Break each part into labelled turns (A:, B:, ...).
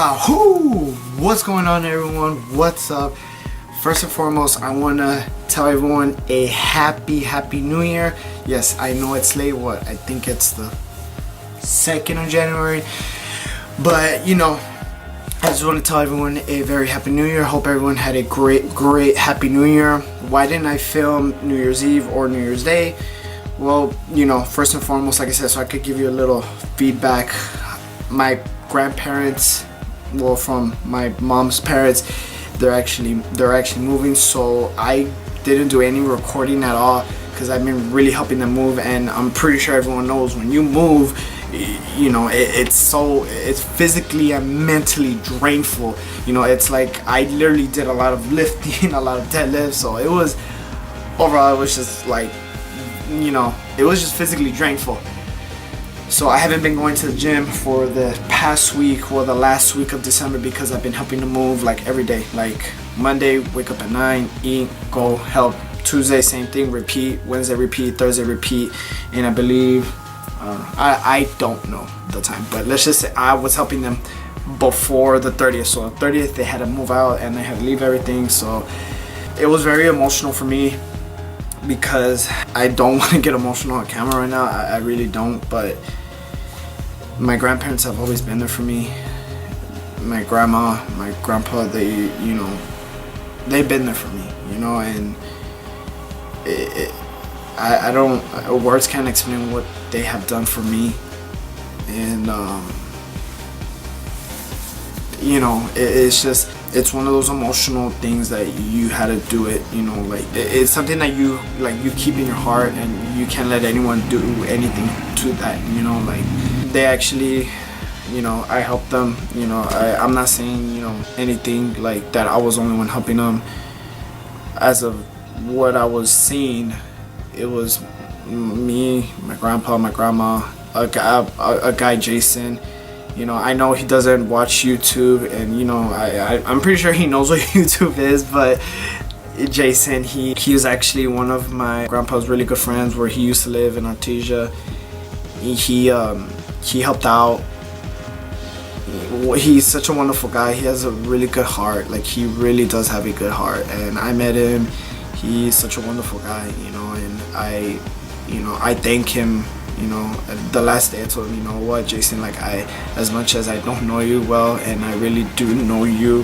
A: Yahoo! What's going on, everyone? What's up? First and foremost, I want to tell everyone a happy new year. Yes, I know it's late. I think it's the 2nd of January. But, I just want to tell everyone a very happy new year. Hope everyone had a great happy new year. Why didn't I film New Year's Eve or New Year's Day? Well, first and foremost, like I said, so I could give you a little feedback. My grandparents, well, from my mom's parents, they're actually moving, so I didn't do any recording at all because I've been really helping them move. And I'm pretty sure everyone knows when you move, it's physically and mentally drainful. It's like I literally did a lot of lifting, a lot of deadlifts, so it was overall, it was just like, it was just physically drainful. So I haven't been going to the gym for the past week or the last week of December because I've been helping to move like every day. Like Monday, wake up at 9, eat, go, help. Tuesday, same thing, repeat. Wednesday, repeat. Thursday, repeat. And I believe, I don't know the time, but let's just say I was helping them before the 30th. So the 30th, they had to move out and they had to leave everything. So it was very emotional for me because I don't want to get emotional on camera right now. I really don't, but my grandparents have always been there for me. My grandma, my grandpa, they've been there for me, and I don't, words can't explain what they have done for me. And it's one of those emotional things that you had to do it. Like it's something that you keep in your heart, and you can't let anyone do anything to that. Like they actually, I helped them. I'm not saying anything like that. I was the only one helping them. As of what I was seeing, it was me, my grandpa, my grandma, a guy Jason. I know he doesn't watch YouTube, and I'm pretty sure he knows what YouTube is, but Jason, he was actually one of my grandpa's really good friends where he used to live in Artesia. He helped out. He's such a wonderful guy. He has a really good heart. Like he really does have a good heart, and I met him. He's such a wonderful guy, and I thank him. The last day I told him, what, Jason, like as much as I don't know you well, and I really do know you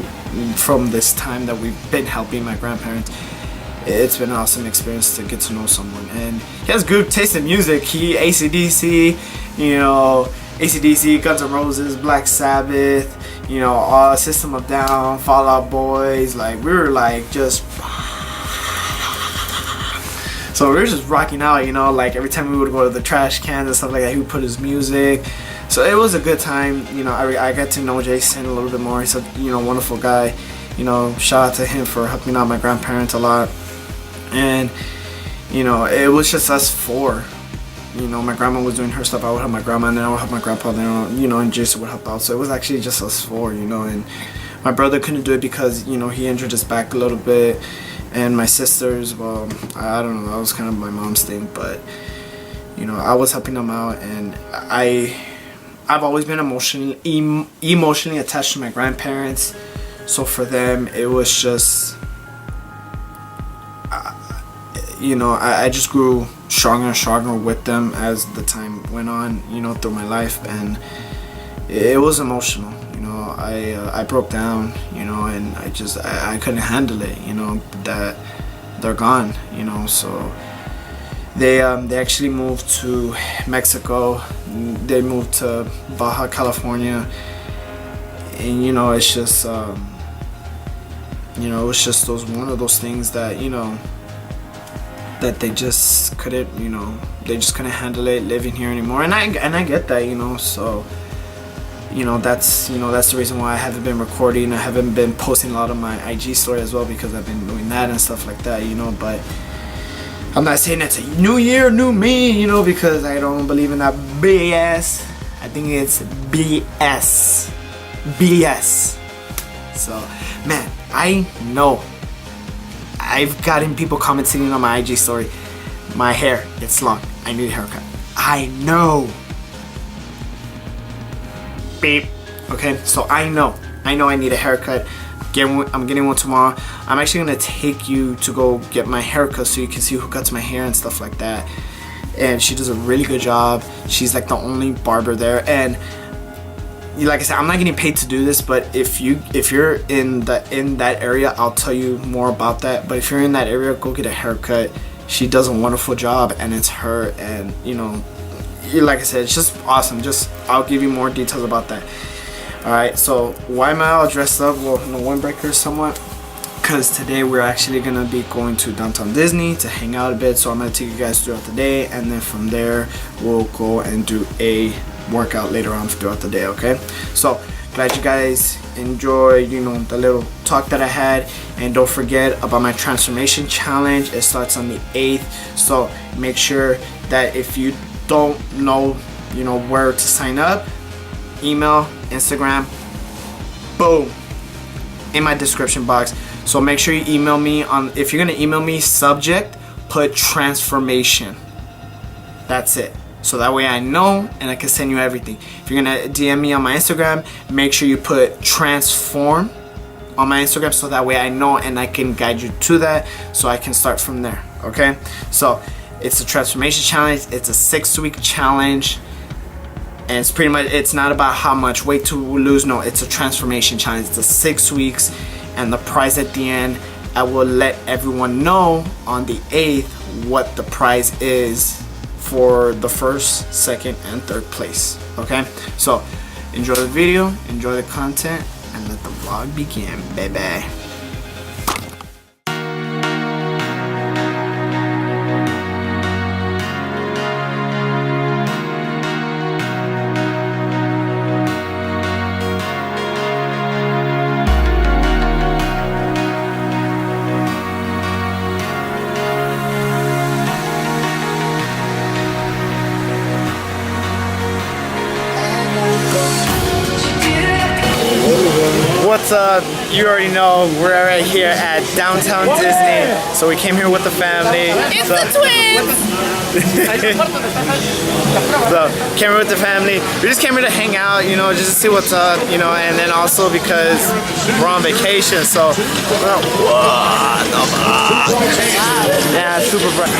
A: from this time that we've been helping my grandparents, it's been an awesome experience to get to know someone. And he has good taste in music. He AC/DC, AC/DC, Guns N' Roses, Black Sabbath, System of a Down, Fall Out Boys. Like we were like just. So we were just rocking out, like every time we would go to the trash cans and stuff like that, he would put his music. So it was a good time. I got to know Jason a little bit more. He's a wonderful guy. Shout out to him for helping out my grandparents a lot. And it was just us four. My grandma was doing her stuff. I would help my grandma, and then I would help my grandpa. Then and Jason would help out. So it was actually just us four. And my brother couldn't do it because he injured his back a little bit. And my sisters, well, I don't know, that was kind of my mom's thing, but I was helping them out, and I've always been emotionally attached to my grandparents. So for them, it was just I just grew stronger and stronger with them as the time went on, through my life, and it was emotional. I broke down, and I couldn't handle it, that they're gone, so they actually moved to Mexico. They moved to Baja California, and it's just it was just one of those things that that they just couldn't handle it living here anymore, and I get that, so that's the reason why I haven't been recording. I haven't been posting a lot of my IG story as well, because I've been doing that and stuff like that, but I'm not saying it's a new year, new me, because I don't believe in that BS. I think it's BS. So, man, I know I've gotten people commenting on my IG story, my hair, it's long, I need a haircut. I know. Beep. Okay, so I know I know I need a haircut. I'm getting one tomorrow. I'm actually gonna take you to go get my haircut so you can see who cuts my hair and stuff like that. And she does a really good job. She's like the only barber there. And like I said, I'm not getting paid to do this, but if you're in that area, I'll tell you more about that. But if you're in that area, go get a haircut. She does a wonderful job, and it's her. And you know, like I said, it's just awesome. I'll give you more details about that. Alright, so why am I all dressed up? Well, no windbreaker somewhat. Because today we're actually going to be going to Downtown Disney to hang out a bit. So I'm going to take you guys throughout the day. And then from there, we'll go and do a workout later on throughout the day, okay? So, glad you guys enjoyed, you know, the little talk that I had. And don't forget about my transformation challenge. It starts on the 8th. So, make sure that if you don't know, you know, where to sign up, email, Instagram, boom, in my description box. So make sure you email me on, if you're gonna email me, subject, put transformation. That's it. So that way I know and I can send you everything. If you're gonna DM me on my Instagram, make sure you put transform on my Instagram so that way I know and I can guide you to that so I can start from there, okay? So it's a transformation challenge. It's a 6-week challenge. And it's pretty much, it's not about how much weight to lose. No, it's a transformation challenge. It's a 6 weeks. And the prize at the end, I will let everyone know on the 8th what the prize is for the 1st, 2nd, and 3rd place. Okay? So, enjoy the video, enjoy the content, and let the vlog begin, baby. What's up? You already know we're right here at Downtown Disney. So we came here with the family.
B: It's the twins!
A: So came here with the family. We just came here to hang out, you know, just to see what's up, you know, and then also because we're on vacation. So, yeah, super bright.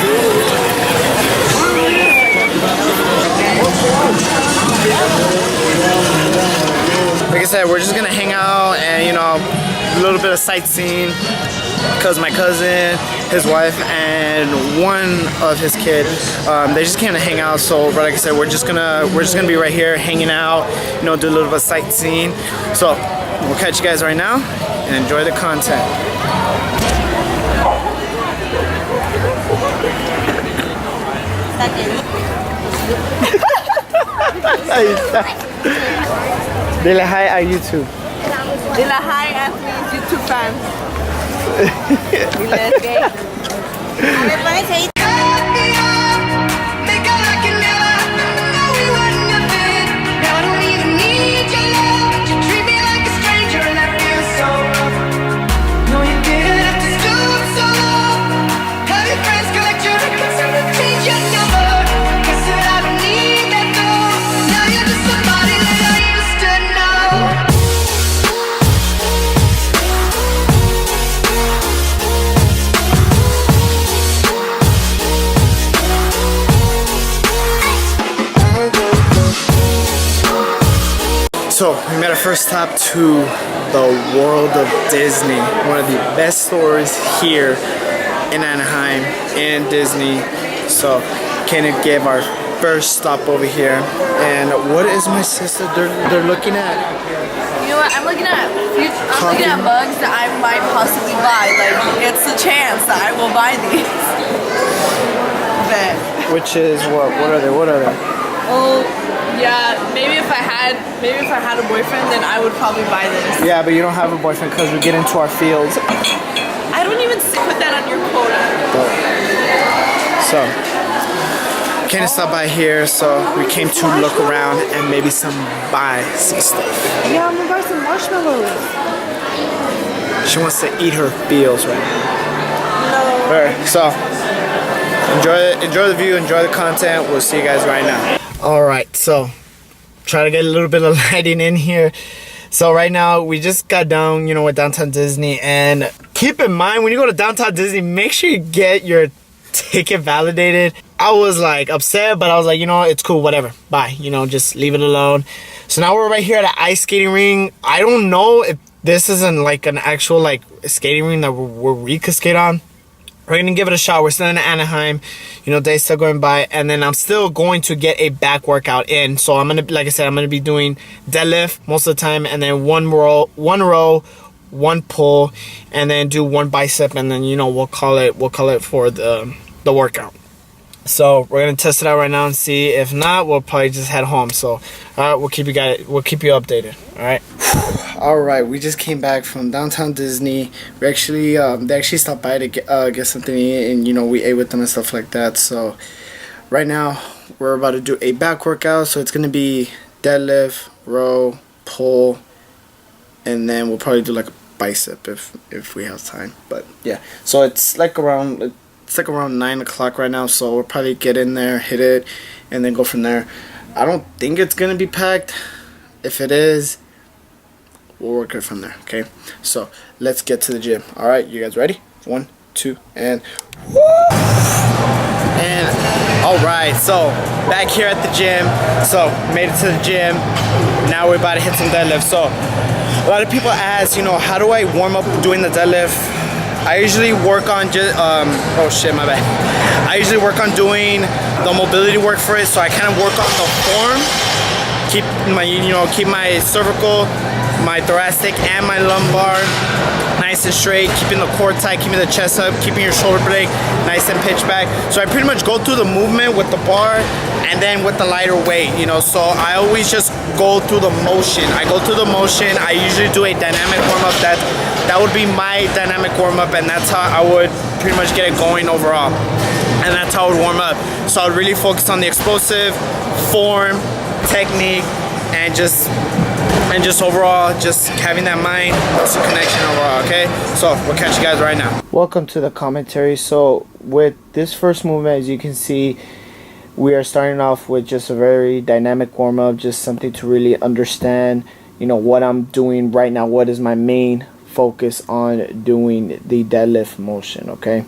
A: Like I said, we're just gonna hang out and, you know, a little bit of sightseeing because my cousin, his wife, and one of his kid, they just came to hang out. So, like I said, we're just gonna be right here hanging out, you know, do a little bit of sightseeing. So, we'll catch you guys right now and enjoy the content. Dile hi a YouTube.
B: Dile hi, Anthony's YouTube fans. Dile gay. A ver, pones ahí.
A: So we made our first stop to the World of Disney, one of the best stores here in Anaheim and Disney. So Kenneth gave our first stop over here. And what is my sister? They're looking at?
B: You know what? I'm looking at bugs that I might possibly buy. Like, it's a chance that I will buy these. But
A: which is what? What are they? What are they?
B: well, yeah, maybe if I had a boyfriend, then I would probably buy this.
A: Yeah, but you don't have a boyfriend because we get into our fields.
B: I don't even put that on your quota.
A: So, Kenneth stopped by here, so we came to look around and maybe buy some stuff.
B: Yeah, I'm gonna buy some marshmallows.
A: She wants to eat her feels right now.
B: No.
A: Alright, so enjoy the view, enjoy the content. We'll see you guys right now. Alright, so try to get a little bit of lighting in here. So right now we just got down, you know, with Downtown Disney, and keep in mind when you go to Downtown Disney, make sure you get your ticket validated. I was like upset, but I was like, you know, it's cool, whatever, bye, you know, just leave it alone. So now we're right here at an ice skating ring. I don't know if this isn't like an actual like skating ring that where we could skate on. We're gonna give it a shot. We're still in Anaheim, you know, days still going by, and then I'm still going to get a back workout in. So I'm gonna, like I said, I'm gonna be doing deadlift most of the time, and then one row, one pull, and then do one bicep, and then, you know, we'll call it for the workout. So we're gonna test it out right now and see. If not, we'll probably just head home. So we'll keep you updated. All right, we just came back from Downtown Disney. We actually they actually stopped by to get something to eat, and you know, we ate with them and stuff like that. So right now we're about to do a back workout. So it's gonna be deadlift, row, pull, and then we'll probably do like a bicep if we have time. But yeah, so it's like around 9 o'clock right now, so we'll probably get in there, hit it, and then go from there. I don't think it's gonna be packed. If it is, we'll work it from there. Okay, so let's get to the gym. All right, you guys ready? 1, 2, and woo! And all right, so back here at the gym. So made it to the gym. Now we're about to hit some deadlift. So a lot of people ask, you know, how do I warm up doing the deadlift? I usually work on just oh shit, my bad. I usually work on doing the mobility work for it. So I kind of work on the form, keep my cervical, my thoracic, and my lumbar nice and straight, keeping the core tight, keeping the chest up, keeping your shoulder blade nice and pitched back. So I pretty much go through the movement with the bar and then with the lighter weight, you know. So I always just go through the motion. I usually do a dynamic warm-up. That would be my dynamic warm-up, and that's how I would pretty much get it going overall. And that's how I would warm up. So I would really focus on the explosive, form, technique, and just overall, just having that mind muscle connection overall. Okay, so we'll catch you guys right now. Welcome to the commentary. So with this first movement, as you can see, we are starting off with just a very dynamic warm-up, just something to really understand, you know, what I'm doing right now, what is my main focus on doing the deadlift motion. Okay,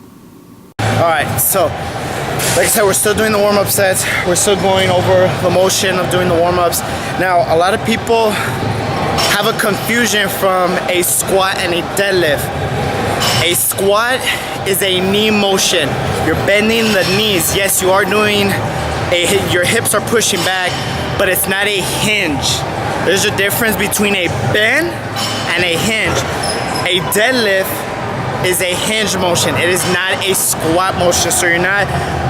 A: all right, so like I said, we're still doing the warm-up sets. We're still going over the motion of doing the warm-ups. Now, a lot of people have a confusion from a squat and a deadlift. A squat is a knee motion. You're bending the knees. Yes, you are doing your hips are pushing back, but it's not a hinge. There's a difference between a bend and a hinge. A deadlift is a hinge motion. It is not a squat motion. So you're not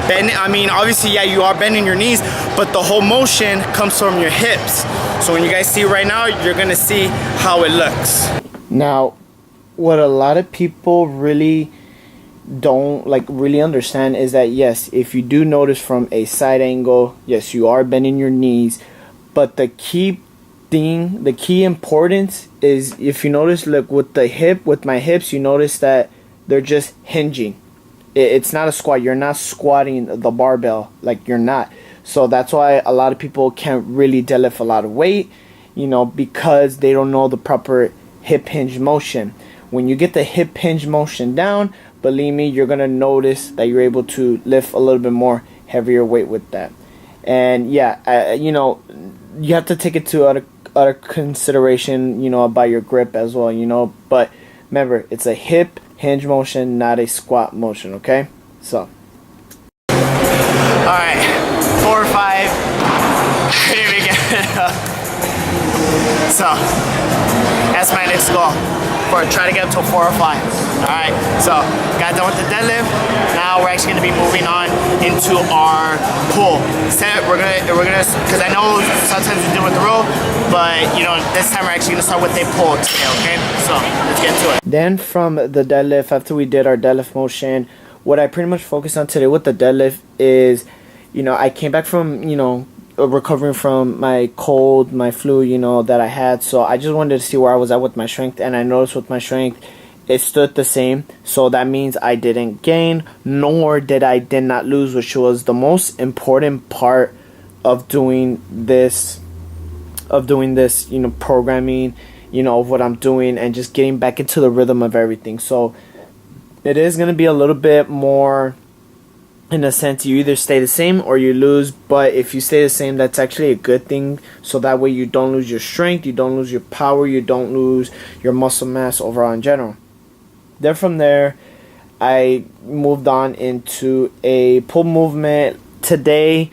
A: bending. I mean, obviously, yeah, you are bending your knees, but the whole motion comes from your hips. So when you guys see right now, you're gonna see how it looks. Now, what a lot of people really don't really understand is that, yes, if you do notice from a side angle, yes, you are bending your knees, but the key importance is, if you notice, look, with my hips, you notice that they're just hinging. It's not a squat. You're not squatting the barbell, like, you're not. So that's why a lot of people can't really deadlift a lot of weight, you know, because they don't know the proper hip hinge motion. When you get the hip hinge motion down, believe me, you're gonna notice that you're able to lift a little bit more heavier weight with that. And yeah, you know, you have to take it to other consideration, you know, about your grip as well, you know. But remember, it's a hip hinge motion, not a squat motion. Okay, so all right, 4 or 5. Here we go. So that's my next goal. Try to get up to 4 or 5. All right, so got done with the deadlift. Now we're actually gonna be moving on into our pull. We're gonna, because I know sometimes we do with the row, but you know, this time we're actually gonna start with a pull today. Okay, so let's get to it. Then from the deadlift, after we did our deadlift motion, what I pretty much focused on today with the deadlift is, you know, I came back from, you know, recovering from my cold, my flu, you know, that I had. So I just wanted to see where I was at with my strength, and I noticed with my strength it stood the same. So that means I didn't gain, nor did not lose, which was the most important part of doing this, you know, programming of what I'm doing and just getting back into the rhythm of everything. So it is going to be a little bit more, in a sense, you either stay the same or you lose. But if you stay the same, that's actually a good thing. So that way you don't lose your strength, you don't lose your power, you don't lose your muscle mass overall in general. Then from there, I moved on into a pull movement. Today,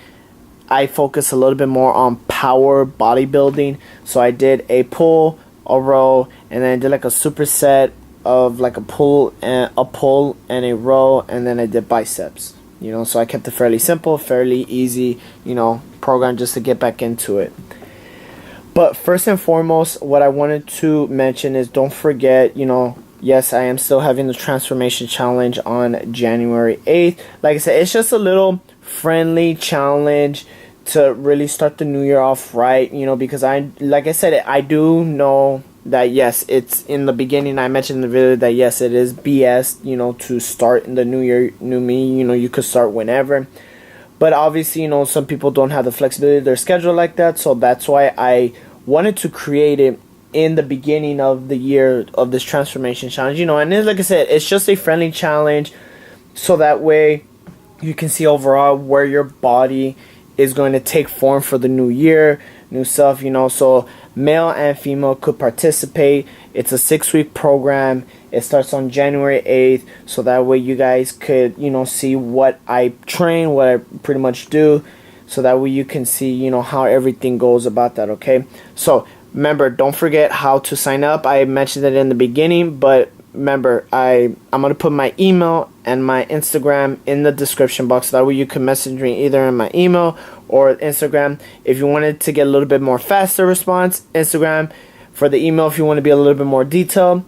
A: I focus a little bit more on power bodybuilding. So I did a pull, a row, and then I did like a superset of like a pull and a row, and then I did biceps. So I kept it fairly simple, fairly easy, program just to get back into it. But first and foremost, what I wanted to mention is don't forget, yes, I am still having the transformation challenge on January 8th. Like I said, it's just a little friendly challenge to really start the new year off right, because like I said, I do know that yes, it's in the beginning. I mentioned in the video that yes, it is BS, to start in the new year, new me. You could start whenever, but obviously, some people don't have the flexibility of their schedule like that. So that's why I wanted to create it in the beginning of the year of this transformation challenge. And then, like I said, it's just a friendly challenge, so that way you can see overall where your body is going to take form for the new year, new self. So male and female could participate. It's a 6-week program. It starts on January 8th, so that way you guys could see what I train, what I pretty much do, so that way you can see how everything goes about that. Okay, so remember, don't forget how to sign up. I mentioned it in the beginning, but remember, I'm going to put my email and my Instagram in the description box, so that way you can message me either in my email or Instagram. If you wanted to get a little bit more faster response, Instagram. For the email, if you want to be a little bit more detailed,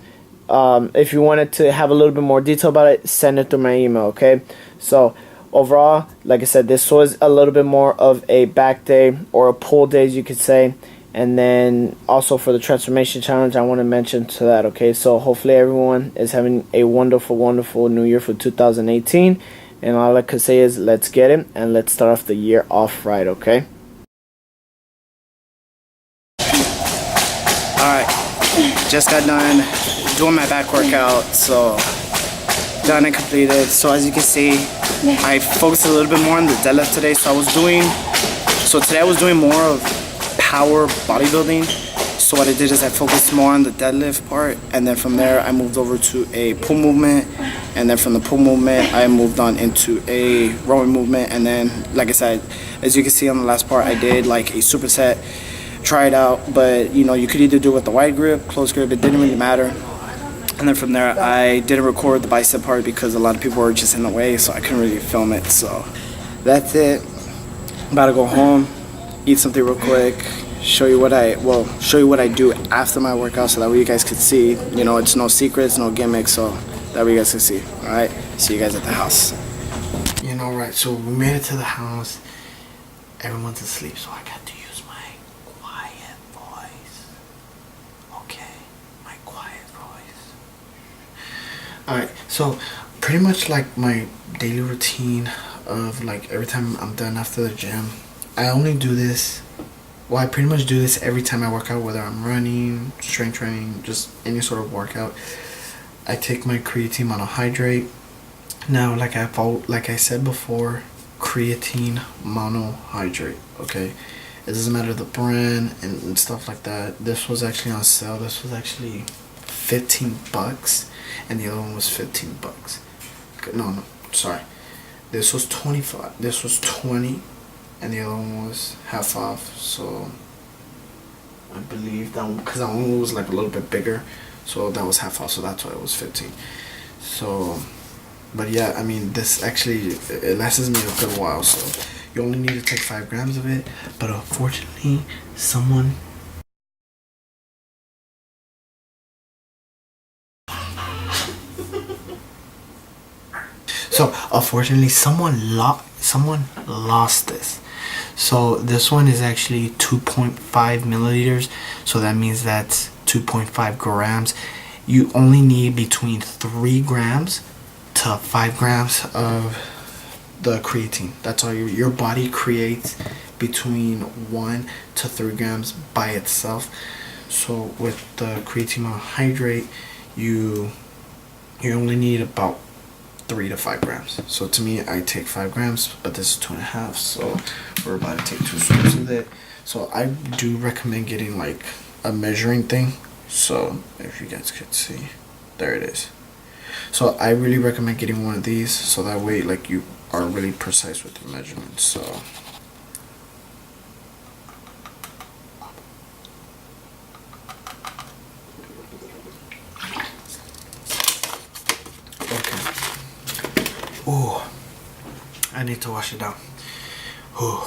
A: if you wanted to have a little bit more detail about it, send it through my email, okay? So overall, like I said, this was a little bit more of a back day or a pull day, as you could say. And then also for the transformation challenge, I want to mention to that, okay? So hopefully everyone is having a wonderful, wonderful new year for 2018. And all I could say is let's get it and let's start off the year off right, okay?
C: Alright, just got done doing my back workout, so done and completed. So as you can see, I focused a little bit more on the deadlift today. So today I was doing more of power bodybuilding. So what I did is I focused more on the deadlift part, and then from there I moved over to a pull movement, and then from the pull movement I moved on into a rowing movement. And then, like I said, as you can see on the last part, I did like a superset, try it out, but you could either do it with the wide grip, close grip, it didn't really matter. And then from there I didn't record the bicep part because a lot of people were just in the way, so I couldn't really film it. So that's it. I'm about to go home, eat something real quick, show you what I do after my workout, so that way you guys could see. It's no secrets, no gimmicks, so that way you guys can see. All right, see you guys at the house.
A: Right, so we made it to the house. Everyone's asleep, so I got to use my quiet voice. Okay, my quiet voice. Alright, so pretty much like my daily routine of like every time I'm done after the gym, I only do this. Well, I pretty much do this every time I work out, whether I'm running, strength training, just any sort of workout. I take my creatine monohydrate. Now, like I said before, creatine monohydrate, okay? It doesn't matter the brand and stuff like that. This was actually on sale. This was actually $15, and the other one was $15. No, sorry. This was 25. This was 20, and the other one was half off. So I believe that one, because that one was like a little bit bigger, so that was half off. So that's why it was 15. So. But yeah, I mean, this actually, it lasts me a good while, so you only need to take 5 grams of it. But unfortunately, someone lost this. So this one is actually 2.5 milliliters, so that means that's 2.5 grams. You only need between 3 grams to 5 grams of the creatine. That's all your body creates, between 1 to 3 grams by itself. So with the creatine monohydrate, you only need about 3 to 5 grams. So to me, I take 5 grams, but this is 2.5. So we're about to take 2 scoops of it. So I do recommend getting like a measuring thing. So if you guys could see, there it is. So I really recommend getting one of these, so that way like you are really precise with your measurements. So okay. Ooh, I need to wash it down. Ooh,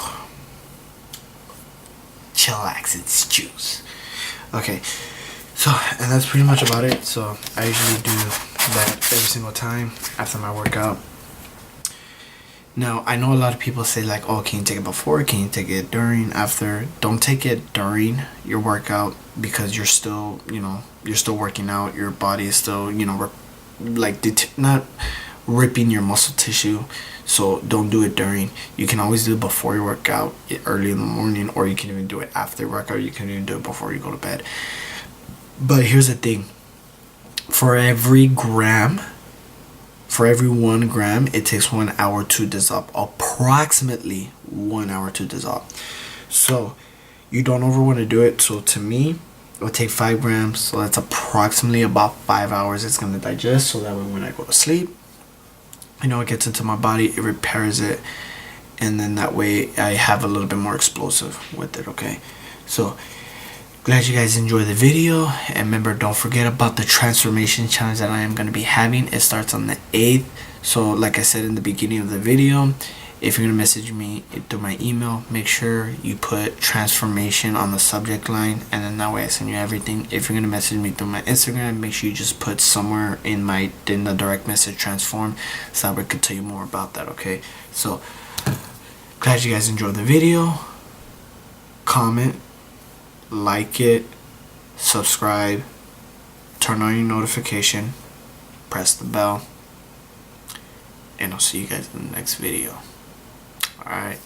A: chillax, it's juice. Okay, so and that's pretty much about it. So I usually do that every single time after my workout. Now I know a lot of people say like, oh, can you take it before, can you take it during, after? Don't take it during your workout, because you're still, you know, you're still working out, your body is still, you know, like not ripping your muscle tissue. So don't do it during. You can always do it before your workout, early in the morning, or you can even do it after workout. You can even do it before you go to bed. But here's the thing, for every 1 gram, it takes 1 hour to dissolve, approximately 1 hour to dissolve. So you don't ever want to do it. So to me, it would take 5 grams, so that's approximately about 5 hours it's going to digest. So that way when I go to sleep, you know, it gets into my body, it repairs it, and then that way I have a little bit more explosive with it. Okay, so glad you guys enjoyed the video, and remember, don't forget about the transformation challenge that I am going to be having. It starts on the 8th. So like I said in the beginning of the video, if you're going to message me through my email, make sure you put transformation on the subject line, and then that way I send you everything. If you're going to message me through my Instagram, make sure you just put somewhere in the direct message transform, so that we could tell you more about that. Okay, so glad you guys enjoyed the video. Comment, like it, subscribe, turn on your notification, press the bell, and I'll see you guys in the next video. Alright,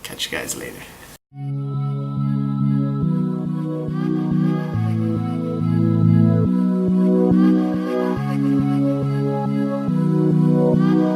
A: catch you guys later.